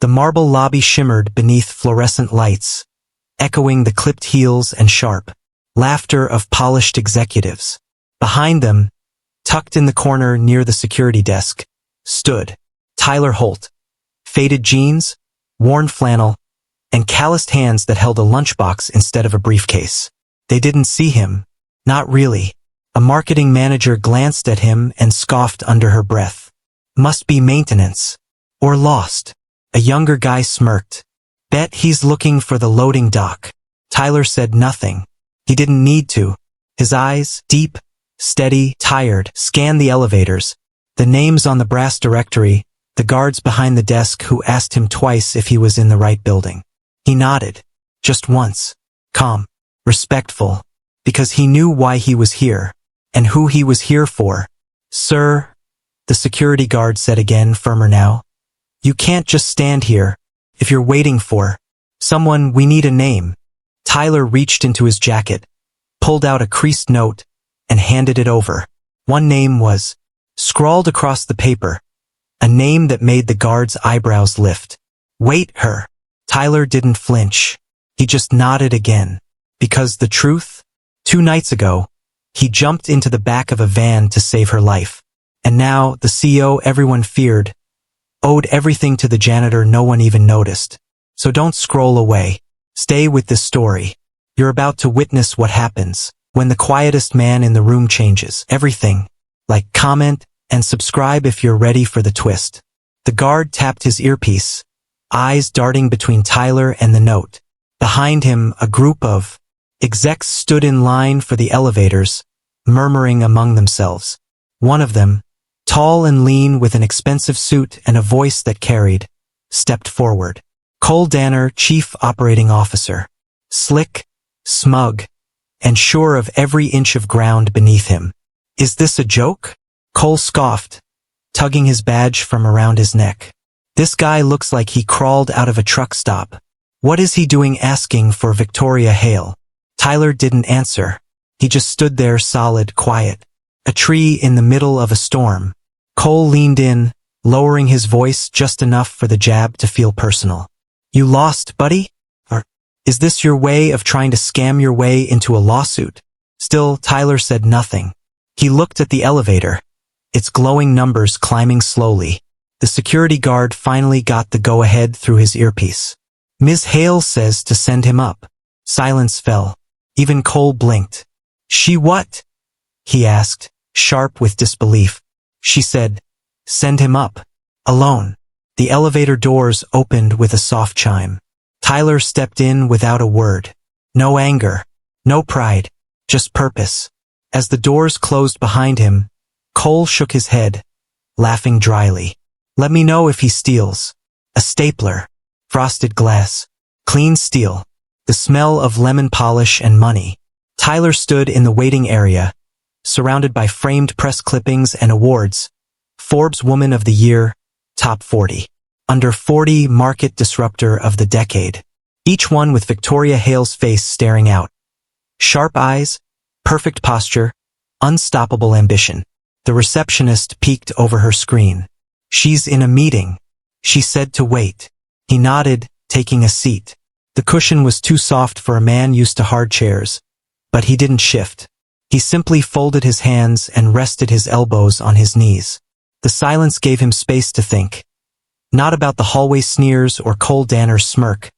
The marble lobby shimmered beneath fluorescent lights, echoing the clipped heels and sharp laughter of polished executives. Behind them, tucked in the corner near the security desk, stood Tyler Holt. Faded jeans, worn flannel, and calloused hands that held a lunchbox instead of a briefcase. They didn't see him. Not really. A marketing manager glanced at him and scoffed under her breath. Must be maintenance. Or lost. A younger guy smirked. Bet he's looking for the loading dock. Tyler said nothing. He didn't need to. His eyes, deep, steady, tired, scanned the elevators, the names on the brass directory, the guards behind the desk who asked him twice if he was in the right building. He nodded. Just once. Calm. Respectful. Because he knew why he was here. And who he was here for. Sir, the security guard said again, firmer now. You can't just stand here. If you're waiting for someone, we need a name. Tyler reached into his jacket, pulled out a creased note, and handed it over. One name was scrawled across the paper. A name that made the guard's eyebrows lift. Wait, her. Tyler didn't flinch. He just nodded again. Because the truth? 2 nights ago, he jumped into the back of a van to save her life. And now, the CEO everyone feared, owed everything to the janitor no one even noticed. So don't scroll away. Stay with this story. You're about to witness what happens when the quietest man in the room changes everything. Like, comment, and subscribe if you're ready for the twist. The guard tapped his earpiece, eyes darting between Tyler and the note. Behind him, a group of execs stood in line for the elevators, murmuring among themselves. One of them, tall and lean with an expensive suit and a voice that carried, stepped forward. Cole Danner, Chief Operating Officer. Slick, smug, and sure of every inch of ground beneath him. Is this a joke? Cole scoffed, tugging his badge from around his neck. This guy looks like he crawled out of a truck stop. What is he doing asking for Victoria Hale? Tyler didn't answer. He just stood there solid, quiet. A tree in the middle of a storm. Cole leaned in, lowering his voice just enough for the jab to feel personal. You lost, buddy? Or is this your way of trying to scam your way into a lawsuit? Still, Tyler said nothing. He looked at the elevator, its glowing numbers climbing slowly. The security guard finally got the go-ahead through his earpiece. Ms. Hale says to send him up. Silence fell. Even Cole blinked. She what? He asked, sharp with disbelief. She said, send him up. Alone. The elevator doors opened with a soft chime. Tyler stepped in without a word. No anger. No pride. Just purpose. As the doors closed behind him, Cole shook his head, laughing dryly. Let me know if he steals. A stapler. Frosted glass. Clean steel. The smell of lemon polish and money. Tyler stood in the waiting area, surrounded by framed press clippings and awards. Forbes Woman of the Year, Top 40. Under 40 Market Disruptor of the Decade. Each one with Victoria Hale's face staring out. Sharp eyes, perfect posture, unstoppable ambition. The receptionist peeked over her screen. She's in a meeting. She said to wait. He nodded, taking a seat. The cushion was too soft for a man used to hard chairs, but he didn't shift. He simply folded his hands and rested his elbows on his knees. The silence gave him space to think. Not about the hallway sneers or Cole Danner's smirk,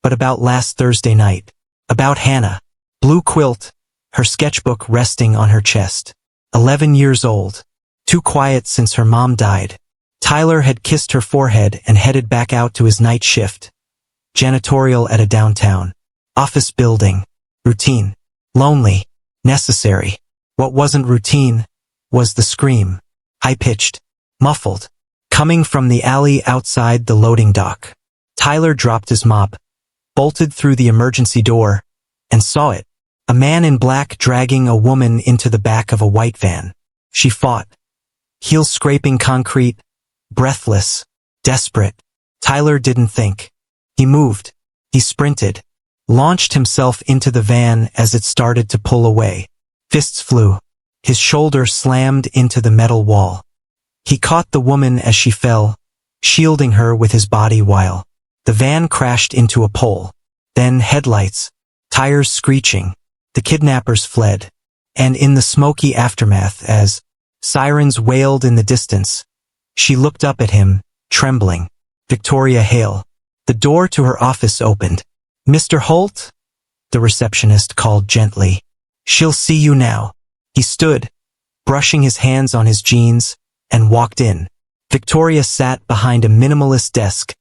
but about last Thursday night. About Hannah. Blue quilt, her sketchbook resting on her chest. 11 years old. Too quiet since her mom died. Tyler had kissed her forehead and headed back out to his night shift. Janitorial at a downtown office building. Routine. Lonely. Necessary. What wasn't routine was the scream. High-pitched. Muffled. Coming from the alley outside the loading dock. Tyler dropped his mop, bolted through the emergency door, and saw it. A man in black dragging a woman into the back of a white van. She fought. Heels scraping concrete, breathless, desperate. Tyler didn't think. He moved. He sprinted. Launched himself into the van as it started to pull away. Fists flew. His shoulder slammed into the metal wall. He caught the woman as she fell, shielding her with his body while The van crashed into a pole. Then headlights, tires screeching. The kidnappers fled. And in the smoky aftermath, as sirens wailed in the distance, she looked up at him, trembling. Victoria Hale. The door to her office opened. "Mr. Holt?" the receptionist called gently. "She'll see you now." He stood, brushing his hands on his jeans, and walked in. Victoria sat behind a minimalist desk,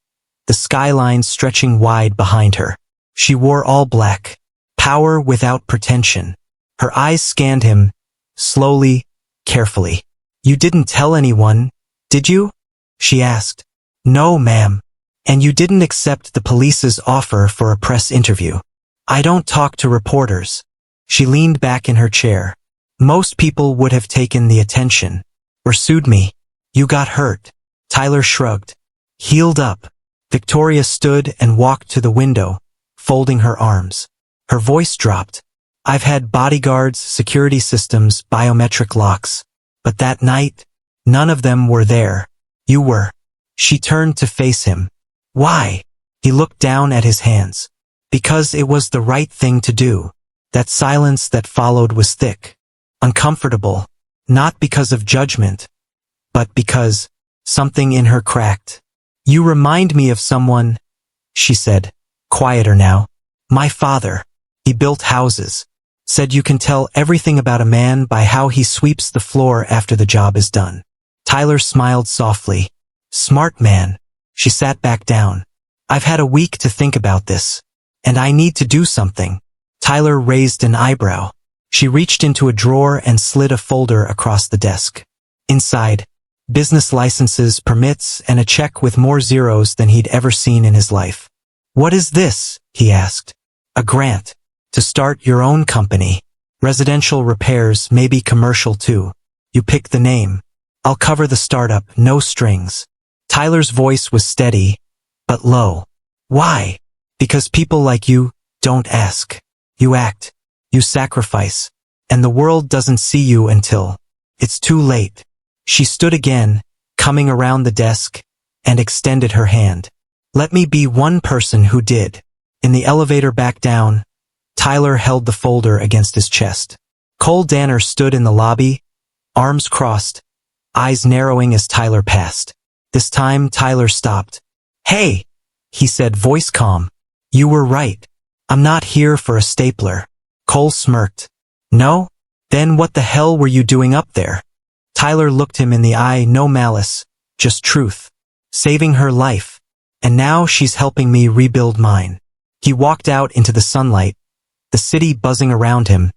the skyline stretching wide behind her. She wore all black, power without pretension. Her eyes scanned him, slowly, carefully. "You didn't tell anyone, did you?" she asked. "No, ma'am. And you didn't accept the police's offer for a press interview." "I don't talk to reporters." She leaned back in her chair. "Most people would have taken the attention, or sued me. You got hurt." Tyler shrugged. "Healed up." Victoria stood and walked to the window, folding her arms. Her voice dropped. "I've had bodyguards, security systems, biometric locks. But that night, none of them were there. You were." She turned to face him. "Why?" He looked down at his hands. "Because it was the right thing to do." That silence that followed was thick, uncomfortable, not because of judgment, but because something in her cracked. "You remind me of someone," she said, quieter now. "My father. He built houses. Said you can tell everything about a man by how he sweeps the floor after the job is done." Tyler smiled softly. "Smart man." She sat back down. "I've had a week to think about this, and I need to do something." Tyler raised an eyebrow. She reached into a drawer and slid a folder across the desk. Inside, business licenses, permits, and a check with more zeros than he'd ever seen in his life. "What is this?" he asked. "A grant. To start your own company. Residential repairs, maybe commercial too. You pick the name. I'll cover the startup, no strings." Tyler's voice was steady, but low. "Why?" "Because people like you don't ask. You act. You sacrifice. And the world doesn't see you until it's too late." She stood again, coming around the desk, and extended her hand. "Let me be one person who did." In the elevator back down, Tyler held the folder against his chest. Cole Danner stood in the lobby, arms crossed, eyes narrowing as Tyler passed. This time Tyler stopped. "Hey," he said, voice calm. "You were right. I'm not here for a stapler." Cole smirked. "No? Then what the hell were you doing up there?" Tyler looked him in the eye, no malice, just truth. "Saving her life. And now she's helping me rebuild mine." He walked out into the sunlight, the city buzzing around him,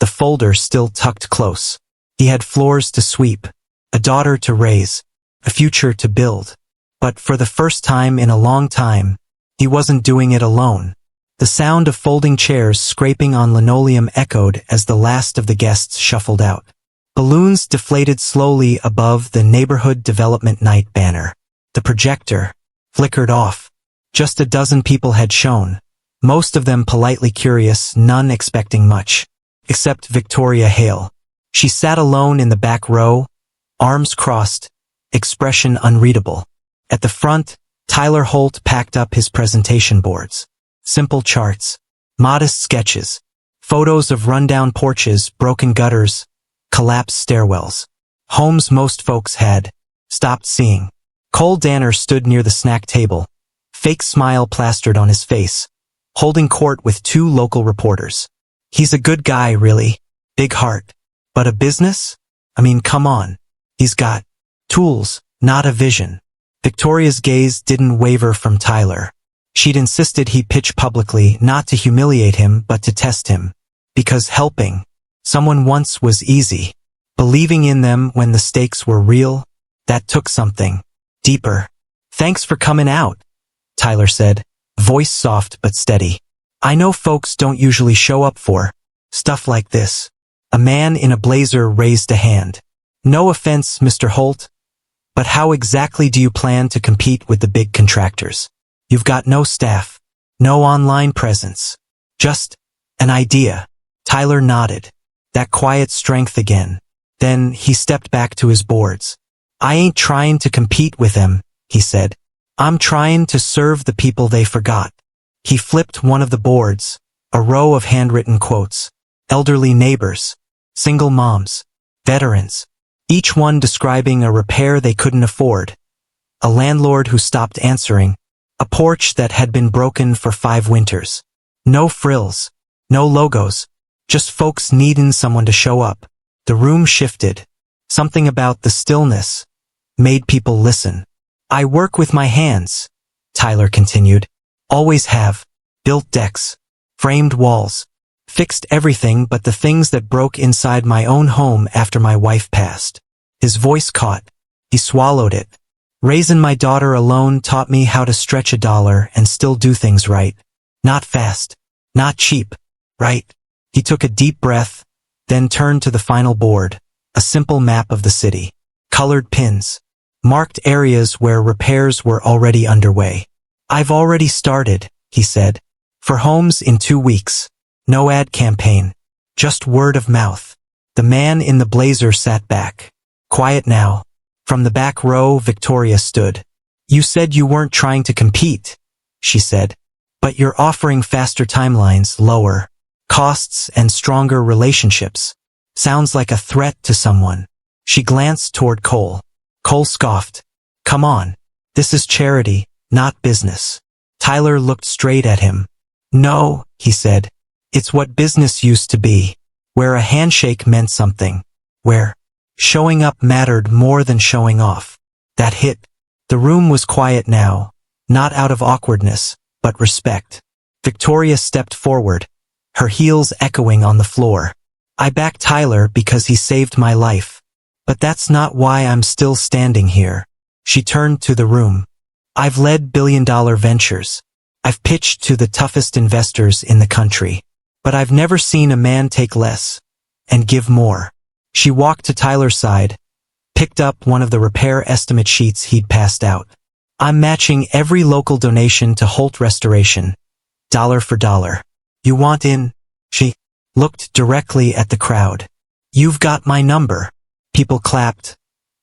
the folder still tucked close. He had floors to sweep, a daughter to raise, a future to build. But for the first time in a long time, he wasn't doing it alone. The sound of folding chairs scraping on linoleum echoed as the last of the guests shuffled out. Balloons deflated slowly above the neighborhood development night banner. The projector flickered off. Just a dozen people had shown, most of them politely curious, none expecting much. Except Victoria Hale. She sat alone in the back row, arms crossed, expression unreadable. At the front, Tyler Holt packed up his presentation boards. Simple charts, modest sketches, photos of rundown porches, broken gutters, collapsed stairwells. Homes most folks had stopped seeing. Cole Danner stood near the snack table, fake smile plastered on his face, holding court with two local reporters. He's a good guy, really. Big heart. But a business? I mean, come on. He's got tools, not a vision. Victoria's gaze didn't waver from Tyler. She'd insisted he pitch publicly, not to humiliate him, but to test him. Because helping someone once was easy. Believing in them when the stakes were real, that took something deeper. "Thanks for coming out," Tyler said, voice soft but steady. "I know folks don't usually show up for stuff like this." A man in a blazer raised a hand. "No offense, Mr. Holt, but how exactly do you plan to compete with the big contractors? You've got no staff, no online presence. Just an idea." Tyler nodded. That quiet strength again. Then he stepped back to his boards. "I ain't trying to compete with them," he said. I'm trying to serve the people they forgot. He flipped one of the boards, a row of handwritten quotes. Elderly neighbors, single moms, veterans, each one describing a repair they couldn't afford, a landlord who stopped answering, a porch that had been broken for 5 winters. No frills, no logos, just folks needing someone to show up. The room shifted. Something about the stillness made people listen. I work with my hands, Tyler continued. Always have. Built decks, framed walls, fixed everything but the things that broke inside my own home after my wife passed. His voice caught. He swallowed it. Raising my daughter alone taught me how to stretch a dollar and still do things right. Not fast, not cheap, right? He took a deep breath, then turned to the final board, a simple map of the city. Colored pins, marked areas where repairs were already underway. I've already started, he said. For homes in 2 weeks. No ad campaign. Just word of mouth. The man in the blazer sat back. Quiet now. From the back row, Victoria stood. You said you weren't trying to compete, she said. But you're offering faster timelines, lower costs, and stronger relationships. Sounds like a threat to someone. She glanced toward Cole. Cole scoffed. Come on. This is charity, not business. Tyler looked straight at him. No, he said. It's what business used to be, where a handshake meant something, where showing up mattered more than showing off. That hit. The room was quiet now, not out of awkwardness, but respect. Victoria stepped forward, her heels echoing on the floor. I backed Tyler because he saved my life. But that's not why I'm still standing here. She turned to the room. I've led billion-dollar ventures. I've pitched to the toughest investors in the country. But I've never seen a man take less and give more. She walked to Tyler's side, picked up one of the repair estimate sheets he'd passed out. I'm matching every local donation to Holt Restoration, dollar for dollar. You want in? She looked directly at the crowd. You've got my number. People clapped,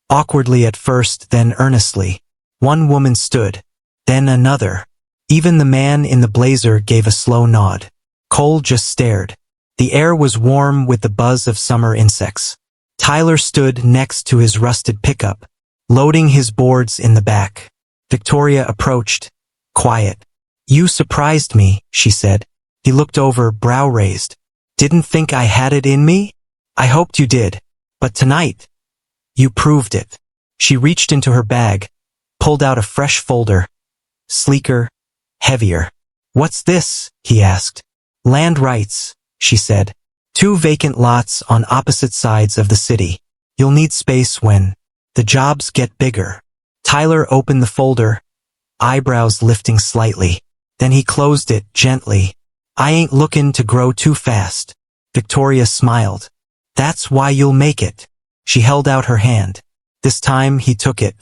awkwardly at first, then earnestly. One woman stood, then another. Even the man in the blazer gave a slow nod. Cole just stared. The air was warm with the buzz of summer insects. Tyler stood next to his rusted pickup, loading his boards in the back. Victoria approached, quiet. You surprised me, she said. He looked over, brow raised. Didn't think I had it in me? I hoped you did. But tonight, you proved it. She reached into her bag, pulled out a fresh folder. Sleeker, heavier. What's this? He asked. Land rights, she said. 2 vacant lots on opposite sides of the city. You'll need space when the jobs get bigger. Tyler opened the folder, eyebrows lifting slightly. Then he closed it gently. I ain't looking to grow too fast. Victoria smiled. That's why you'll make it. She held out her hand. This time he took it.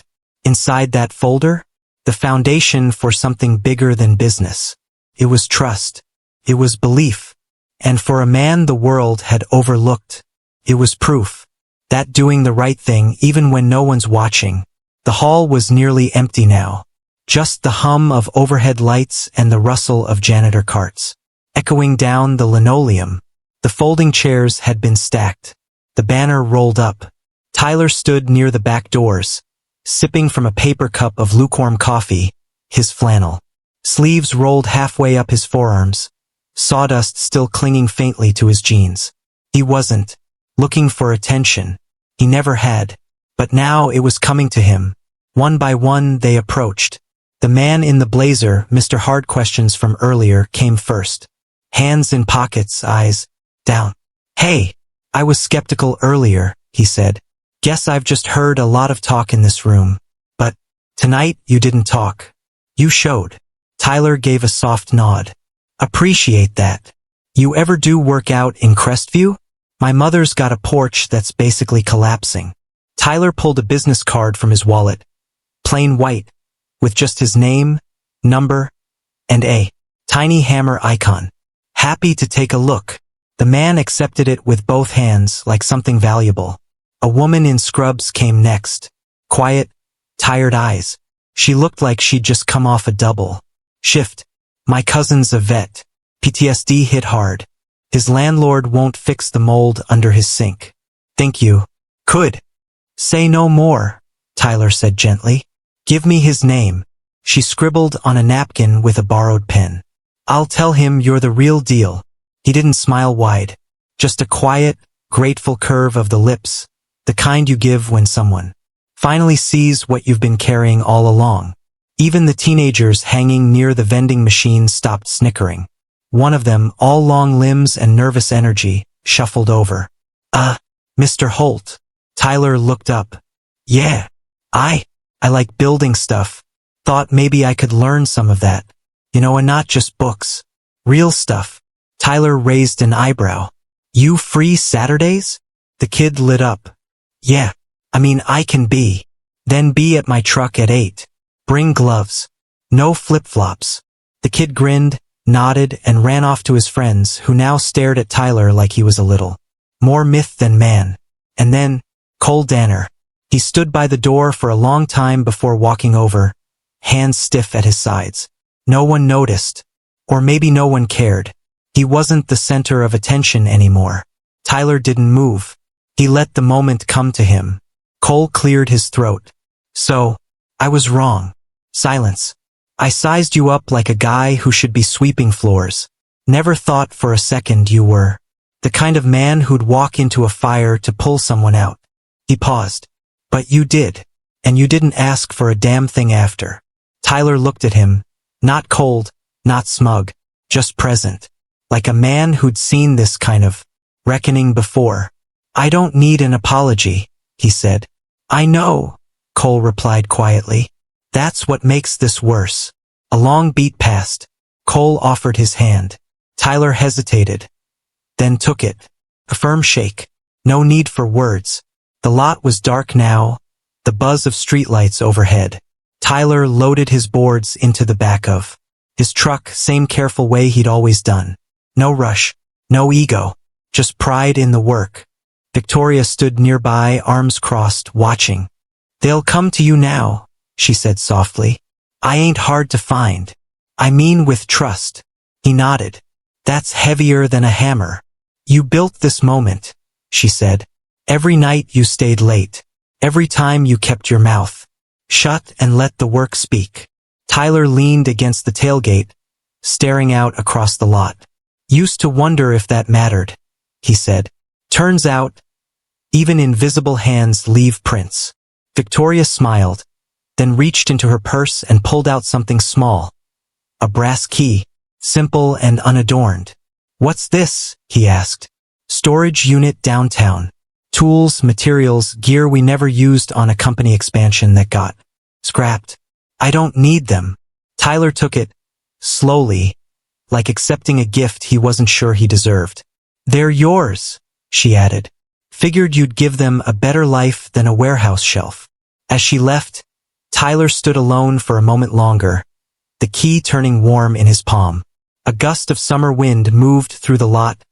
Inside that folder, the foundation for something bigger than business. It was trust. It was belief. And for a man the world had overlooked, it was proof that doing the right thing even when no one's watching. The hall was nearly empty now. Just the hum of overhead lights and the rustle of janitor carts. Echoing down the linoleum. The folding chairs had been stacked. The banner rolled up. Tyler stood near the back doors, sipping from a paper cup of lukewarm coffee, his flannel. Sleeves rolled halfway up his forearms, sawdust still clinging faintly to his jeans. He wasn't looking for attention. He never had. But now it was coming to him. One by one they approached. The man in the blazer, Mr. Hard Questions from earlier, came first. Hands in pockets, eyes down. Hey, I was skeptical earlier, he said. Guess I've just heard a lot of talk in this room. But tonight you didn't talk. You showed. Tyler gave a soft nod. Appreciate that. You ever do work out in Crestview? My mother's got a porch that's basically collapsing. Tyler pulled a business card from his wallet. Plain white, with just his name, number, and a tiny hammer icon. Happy to take a look. The man accepted it with both hands like something valuable. A woman in scrubs came next. Quiet, tired eyes. She looked like she'd just come off a double shift. My cousin's a vet. PTSD hit hard. His landlord won't fix the mold under his sink. Think you could say no more, Tyler said gently. Give me his name. She scribbled on a napkin with a borrowed pen. I'll tell him you're the real deal. He didn't smile wide. Just a quiet, grateful curve of the lips, the kind you give when someone finally sees what you've been carrying all along. Even the teenagers hanging near the vending machine stopped snickering. One of them, all long limbs and nervous energy, shuffled over. Mr. Holt. Tyler looked up. Yeah, I like building stuff. Thought maybe I could learn some of that. And not just books. Real stuff. Tyler raised an eyebrow. You free Saturdays? The kid lit up. Yeah, I can be. Then be at my truck at 8. Bring gloves. No flip-flops. The kid grinned, nodded, and ran off to his friends, who now stared at Tyler like he was a little more myth than man. And then, Cole Danner. He stood by the door for a long time before walking over, hands stiff at his sides. No one noticed. Or maybe no one cared. He wasn't the center of attention anymore. Tyler didn't move. He let the moment come to him. Cole cleared his throat. So, I was wrong. Silence. I sized you up like a guy who should be sweeping floors. Never thought for a second you were the kind of man who'd walk into a fire to pull someone out. He paused. But you did. And you didn't ask for a damn thing after. Tyler looked at him, not cold, not smug, just present. Like a man who'd seen this kind of reckoning before. I don't need an apology, he said. I know, Cole replied quietly. That's what makes this worse. A long beat passed. Cole offered his hand. Tyler hesitated, then took it. A firm shake. No need for words. The lot was dark now, the buzz of streetlights overhead. Tyler loaded his boards into the back of his truck, same careful way he'd always done. No rush, no ego, just pride in the work. Victoria stood nearby, arms crossed, watching. They'll come to you now, she said softly. I ain't hard to find. I mean with trust. He nodded. That's heavier than a hammer. You built this moment, she said. Every night you stayed late. Every time you kept your mouth shut and let the work speak. Tyler leaned against the tailgate, staring out across the lot. Used to wonder if that mattered, he said. Turns out, even invisible hands leave prints. Victoria smiled, then reached into her purse and pulled out something small. A brass key, simple and unadorned. What's this? He asked. Storage unit downtown. Tools, materials, gear we never used on a company expansion that got scrapped. I don't need them. Tyler took it, slowly, like accepting a gift he wasn't sure he deserved. They're yours, she added. Figured you'd give them a better life than a warehouse shelf. As she left, Tyler stood alone for a moment longer, the key turning warm in his palm. A gust of summer wind moved through the lot,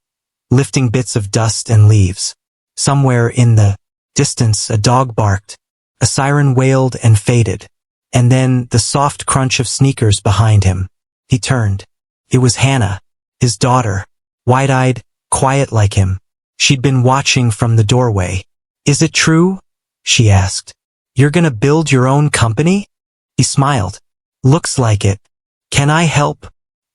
lifting bits of dust and leaves. Somewhere in the distance, a dog barked, a siren wailed and faded, and then the soft crunch of sneakers behind him. He turned. It was Hannah, his daughter, wide-eyed, quiet like him. She'd been watching from the doorway. Is it true? She asked. You're gonna build your own company? He smiled. Looks like it. Can I help?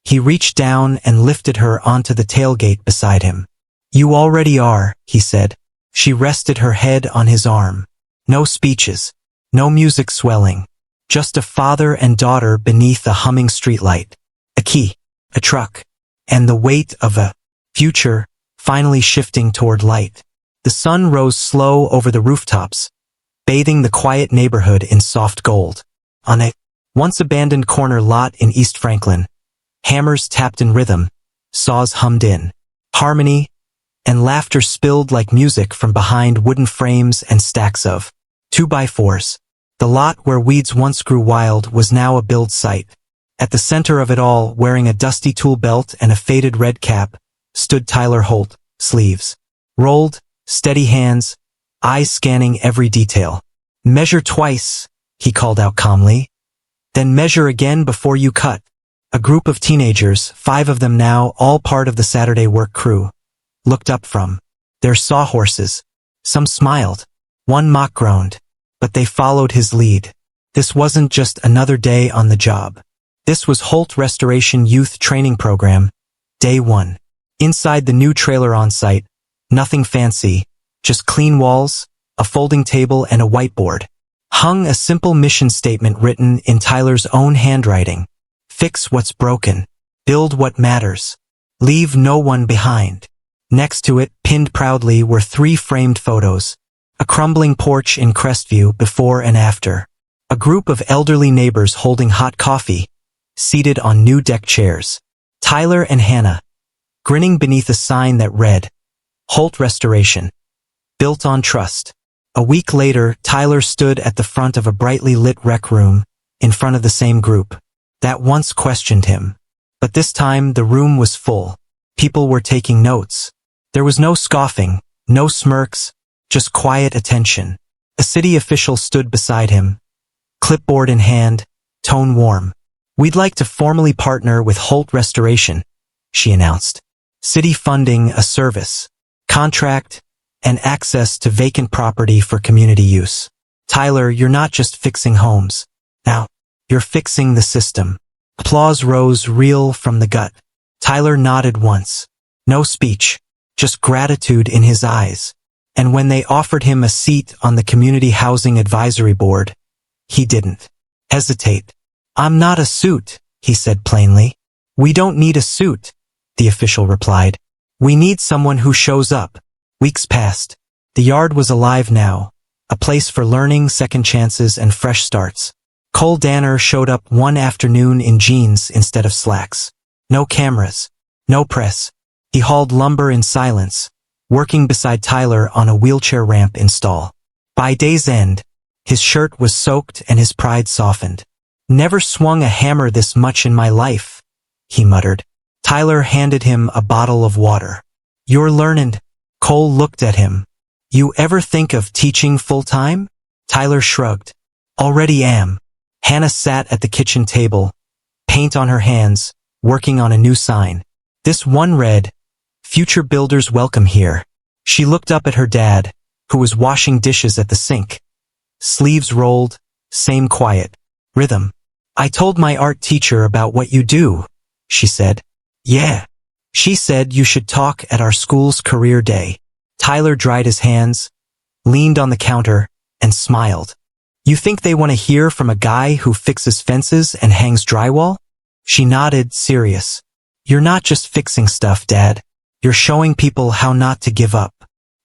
He reached down and lifted her onto the tailgate beside him. You already are, he said. She rested her head on his arm. No speeches, no music swelling, just a father and daughter beneath a humming streetlight. A key, a truck, and the weight of a future finally shifting toward light. The sun rose slow over the rooftops, bathing the quiet neighborhood in soft gold. On a once abandoned corner lot in East Franklin, hammers tapped in rhythm, saws hummed in harmony, and laughter spilled like music from behind wooden frames and stacks of 2x4s. The lot where weeds once grew wild was now a build site. At the center of it all, wearing a dusty tool belt and a faded red cap, stood Tyler Holt, sleeves rolled, steady hands, eyes scanning every detail. Measure twice, he called out calmly. Then measure again before you cut. A group of teenagers, 5 of them now, all part of the Saturday work crew, looked up from their sawhorses. Some smiled. One mock groaned. But they followed his lead. This wasn't just another day on the job. This was Holt Restoration Youth Training Program, Day 1. Inside the new trailer on site, nothing fancy, just clean walls, a folding table and a whiteboard. Hung a simple mission statement written in Tyler's own handwriting. Fix what's broken. Build what matters. Leave no one behind. Next to it, pinned proudly, were 3 framed photos. A crumbling porch in Crestview before and after. A group of elderly neighbors holding hot coffee, seated on new deck chairs. Tyler and Hannah, grinning beneath a sign that read, Holt Restoration. Built on trust. A week later, Tyler stood at the front of a brightly lit rec room, in front of the same group that once questioned him. But this time the room was full. People were taking notes. There was no scoffing, no smirks, just quiet attention. A city official stood beside him, clipboard in hand, tone warm. We'd like to formally partner with Holt Restoration, she announced. City funding, a service, contract, and access to vacant property for community use. Tyler, you're not just fixing homes. Now, you're fixing the system. Applause rose real from the gut. Tyler nodded once. No speech, just gratitude in his eyes. And when they offered him a seat on the Community Housing Advisory Board, he didn't hesitate. I'm not a suit, he said plainly. We don't need a suit, the official replied. We need someone who shows up. Weeks passed. The yard was alive now, a place for learning, second chances, and fresh starts. Cole Danner showed up one afternoon in jeans instead of slacks. No cameras, no press. He hauled lumber in silence, working beside Tyler on a wheelchair ramp install. By day's end, his shirt was soaked and his pride softened. Never swung a hammer this much in my life, he muttered. Tyler handed him a bottle of water. You're learned. Cole looked at him. You ever think of teaching full-time? Tyler shrugged. Already am. Hannah sat at the kitchen table, paint on her hands, working on a new sign. This one read, Future Builders Welcome Here. She looked up at her dad, who was washing dishes at the sink. Sleeves rolled, same quiet rhythm. I told my art teacher about what you do, she said. Yeah. She said you should talk at our school's career day. Tyler dried his hands, leaned on the counter, and smiled. You think they want to hear from a guy who fixes fences and hangs drywall? She nodded, serious. You're not just fixing stuff, Dad. You're showing people how not to give up.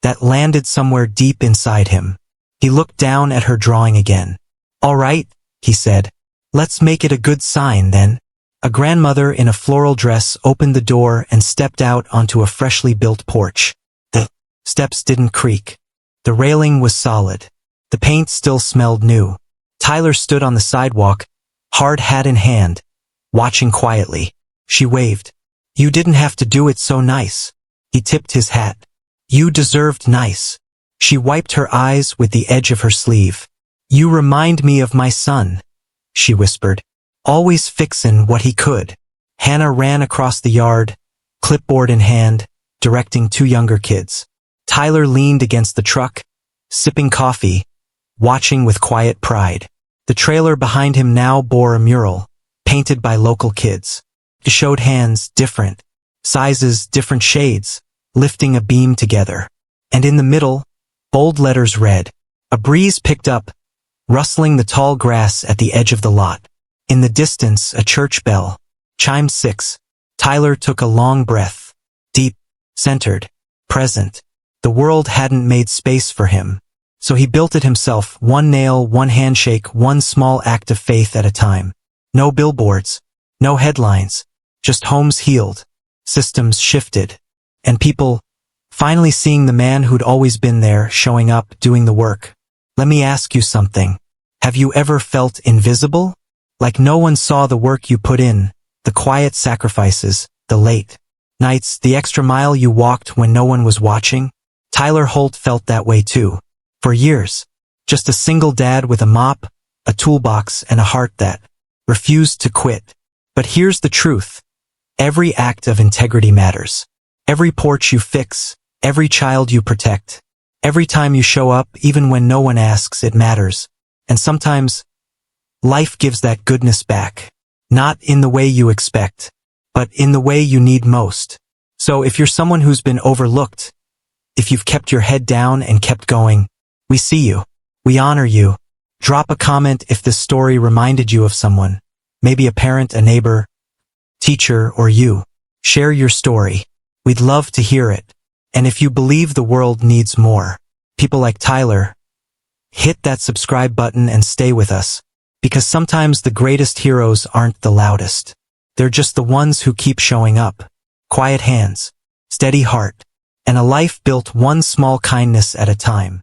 That landed somewhere deep inside him. He looked down at her drawing again. All right, he said. Let's make it a good sign, then. A grandmother in a floral dress opened the door and stepped out onto a freshly built porch. The steps didn't creak. The railing was solid. The paint still smelled new. Tyler stood on the sidewalk, hard hat in hand, watching quietly. She waved. You didn't have to do it so nice. He tipped his hat. You deserved nice. She wiped her eyes with the edge of her sleeve. You remind me of my son, she whispered. Always fixin' what he could. Hannah ran across the yard, clipboard in hand, directing 2 younger kids. Tyler leaned against the truck, sipping coffee, watching with quiet pride. The trailer behind him now bore a mural, painted by local kids. It showed hands, different sizes, different shades, lifting a beam together. And in the middle, bold letters read. A breeze picked up, rustling the tall grass at the edge of the lot. In the distance, a church bell chimed 6. Tyler took a long breath. Deep, centered, present. The world hadn't made space for him. So he built it himself, one nail, one handshake, one small act of faith at a time. No billboards, no headlines, just homes healed, systems shifted, and people finally seeing the man who'd always been there, showing up, doing the work. Let me ask you something. Have you ever felt invisible? Like no one saw the work you put in, the quiet sacrifices, the late nights, the extra mile you walked when no one was watching? Tyler Holt felt that way too. For years. Just a single dad with a mop, a toolbox, and a heart that refused to quit. But here's the truth. Every act of integrity matters. Every porch you fix, every child you protect, every time you show up, even when no one asks, it matters. And sometimes, life gives that goodness back. Not in the way you expect, but in the way you need most. So if you're someone who's been overlooked, if you've kept your head down and kept going, we see you. We honor you. Drop a comment if this story reminded you of someone. Maybe a parent, a neighbor, teacher, or you. Share your story. We'd love to hear it. And if you believe the world needs more people like Tyler, hit that subscribe button and stay with us. Because sometimes the greatest heroes aren't the loudest. They're just the ones who keep showing up. Quiet hands, steady heart, and a life built one small kindness at a time.